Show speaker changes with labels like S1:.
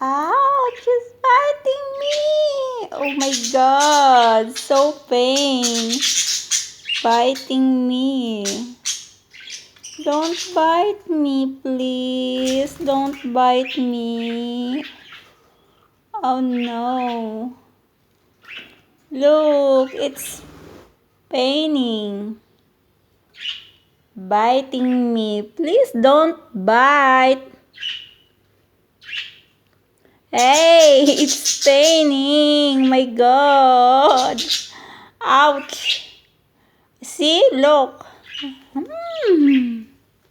S1: Ouch, it's biting me. Oh my god, so pain. Biting me. Don't bite me, please. Don't bite me. Oh no. Look, it's paining. Biting me. Please don't bite. Hey, it's paining. My God. Ouch. See, look.